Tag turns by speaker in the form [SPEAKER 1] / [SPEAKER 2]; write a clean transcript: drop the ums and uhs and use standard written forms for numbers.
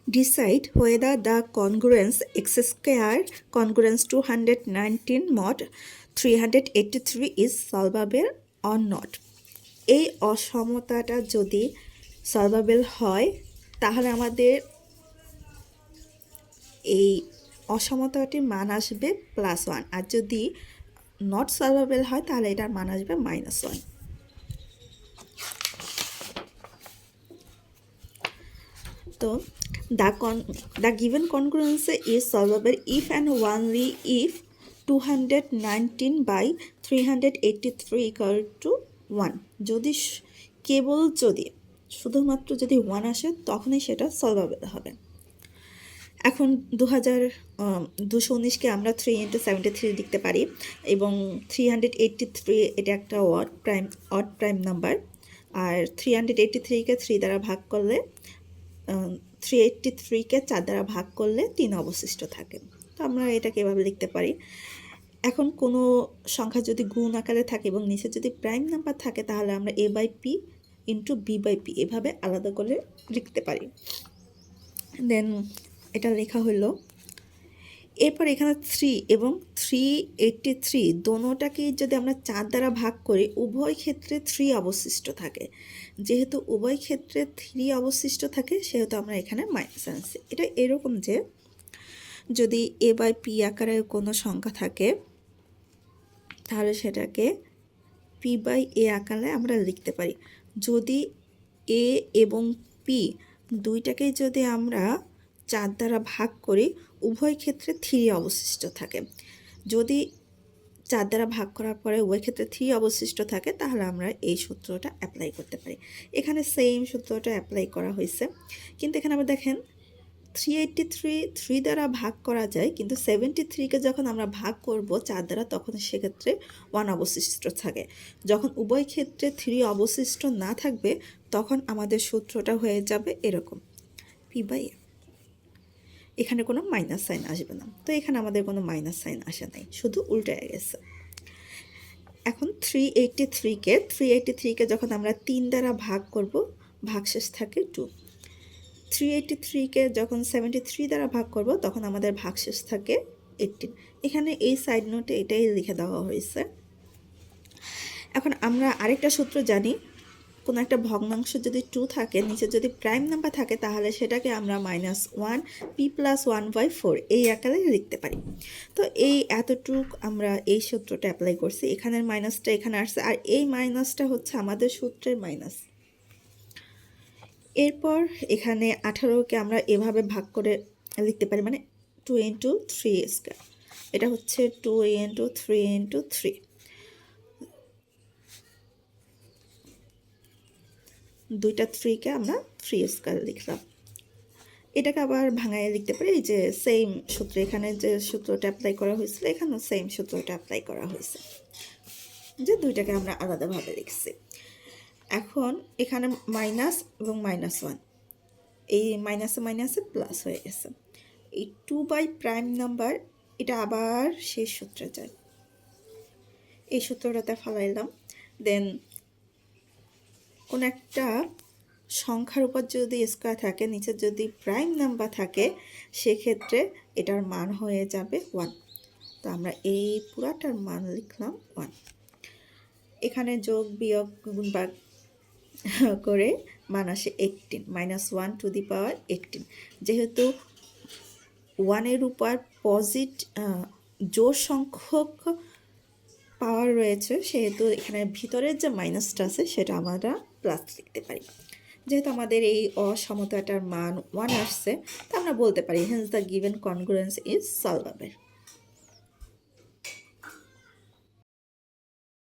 [SPEAKER 1] Decide whether the congruence x square congruence 219 mod 383 is solvable or not. এই অসমতাটা যদি solvable হয় তাহলে আমাদের এই অসমতাটির মান আসবে +1, আর যদি নট সলভেবল হয় তাহলে এটার মান আসবে -1. তো the given congruence is solvable if and only if 219 by 383 equal to 1. যদি কেবল যদি শুধুমাত্র যদি 1 আসে তখনই সেটা সলভেবল হবে। এখন 219কে আমরা 3 × 73 লিখতে পারি এবং 383 এটা একটা অড প্রাইম নাম্বার, আর 383কে 3 দ্বারা ভাগ করলে 383কে 4 দ্বারা ভাগ করলে 3 অবশিষ্ট থাকে। তো আমরা এটাকে এভাবে লিখতে পারি। এখন কোনো সংখ্যা যদি গুণ আকারে থাকে এবং নিচে যদি প্রাইম নাম্বার থাকে তাহলে আমরা a/p × b/p এভাবে আলাদা করে লিখতে পারি। দেন এটা লেখা হলো। এরপর এখানে 3 এবং 383 দোনোটাকে যদি আমরা 4 দ্বারা ভাগ করি উভয় ক্ষেত্রে 3 অবশিষ্ট থাকে। যেহেতু উভয় ক্ষেত্রে 3 অবশিষ্ট থাকে সেহেতু আমরা এখানে মাইনাস আনছি। এটা এরকম যে যদি a/p আকারের কোনো সংখ্যা থাকে তাহলে সেটাকে p/a আকারে আমরা লিখতে পারি। যদি a এবং p দুইটাকেই যদি আমরা 4 দ্বারা ভাগ করি উভয় ক্ষেত্রে 3 অবশিষ্ট থাকে। যদি 4 দ্বারা ভাগ করার পরে উভয় ক্ষেত্রে 3 অবশিষ্ট থাকে তাহলে আমরা এই সূত্রটা অ্যাপ্লাই করতে পারি। এখানে সেম সূত্রটা অ্যাপ্লাই করা হয়েছে, কিন্তু এখানে আমরা দেখেন 383 3 দ্বারা ভাগ করা যায়, কিন্তু 73কে যখন আমরা ভাগ করব 4 দ্বারা তখন সেক্ষেত্রে 1 অবশিষ্ট থাকে। যখন উভয় ক্ষেত্রে 3 অবশিষ্ট না থাকবে তখন আমাদের সূত্রটা হয়ে যাবে এরকম p/a। এখানে কোনো মাইনাস সাইন আসবে না, তো এখানে আমাদের কোনো মাইনাস সাইন আসে নাই, শুধু উল্টে গেছে। এখন 383কে যখন আমরা 3 দ্বারা ভাগ করব ভাগশেষ থাকে 2। 383কে যখন 73 দ্বারা ভাগ করব তখন আমাদের ভাগশেষ থাকে 18। এখানে এই সাইড নোটে এটাই লিখে দেওয়া হয়েছে। এখন আমরা আরেকটা সূত্র জানি, কোনো একটা ভগ্নাংশ যদি 2 থাকে নিচে যদি প্রাইম নাম্বার থাকে তাহলে সেটাকে আমরা -1 p + 1/4 এই আকারে লিখতে পারি। তো এই এতটুক আমরা এই সূত্রটা অ্যাপ্লাই করছি। এখানের মাইনাসটা এখানে আসছে, আর এই মাইনাসটা হচ্ছে আমাদের সূত্রের মাইনাস। এরপর এখানে 18কে আমরা এভাবে ভাগ করে লিখতে পারি, মানে 2 × 3²। এটা হচ্ছে 2 × 3 × 3। দুইটা 3কে আমরা 3² লিখলাম। এটাকে আবার ভাঙায় লিখতে পারি যে সেম সূত্র, এখানে যে সূত্রটা অ্যাপ্লাই করা হয়েছিল এখানেও সেম সূত্রটা অ্যাপ্লাই করা হয়েছে, যে দুইটাকে আমরা আলাদাভাবে লিখছি। এখন এখানে মাইনাস এবং -1, এই মাইনাসে মাইনাসে প্লাস হয়ে গেছে। এই 2 প্রাইম নাম্বার এটা আবার সেই সূত্রে যায়, এই সূত্রটাতে ফলাইলাম। দেন কোন একটা সংখ্যার উপর যদি স্কোয়ার থাকে নিচে যদি প্রাইম নাম্বার থাকে সেক্ষেত্রে এটার মান হয়ে যাবে 1। তো আমরা এই পুরাটার মান লিখলাম 1। এখানে যোগ বিয়োগ গুণ ভাগ করে মান আসে 18, -1 টু দি পাওয়ার 18। যেহেতু 1-এর উপর জোড় সংখ্যক পাওয়ার রয়েছে সেহেতু এখানে ভিতরের যে মাইনাসটা আছে সেটা আমরা প্লাস লিখতে পারি। যেহেতু আমাদের এই অসমতাটার মান 1 আসছে তা আমরা বলতে পারি hence the given congruence is solvable.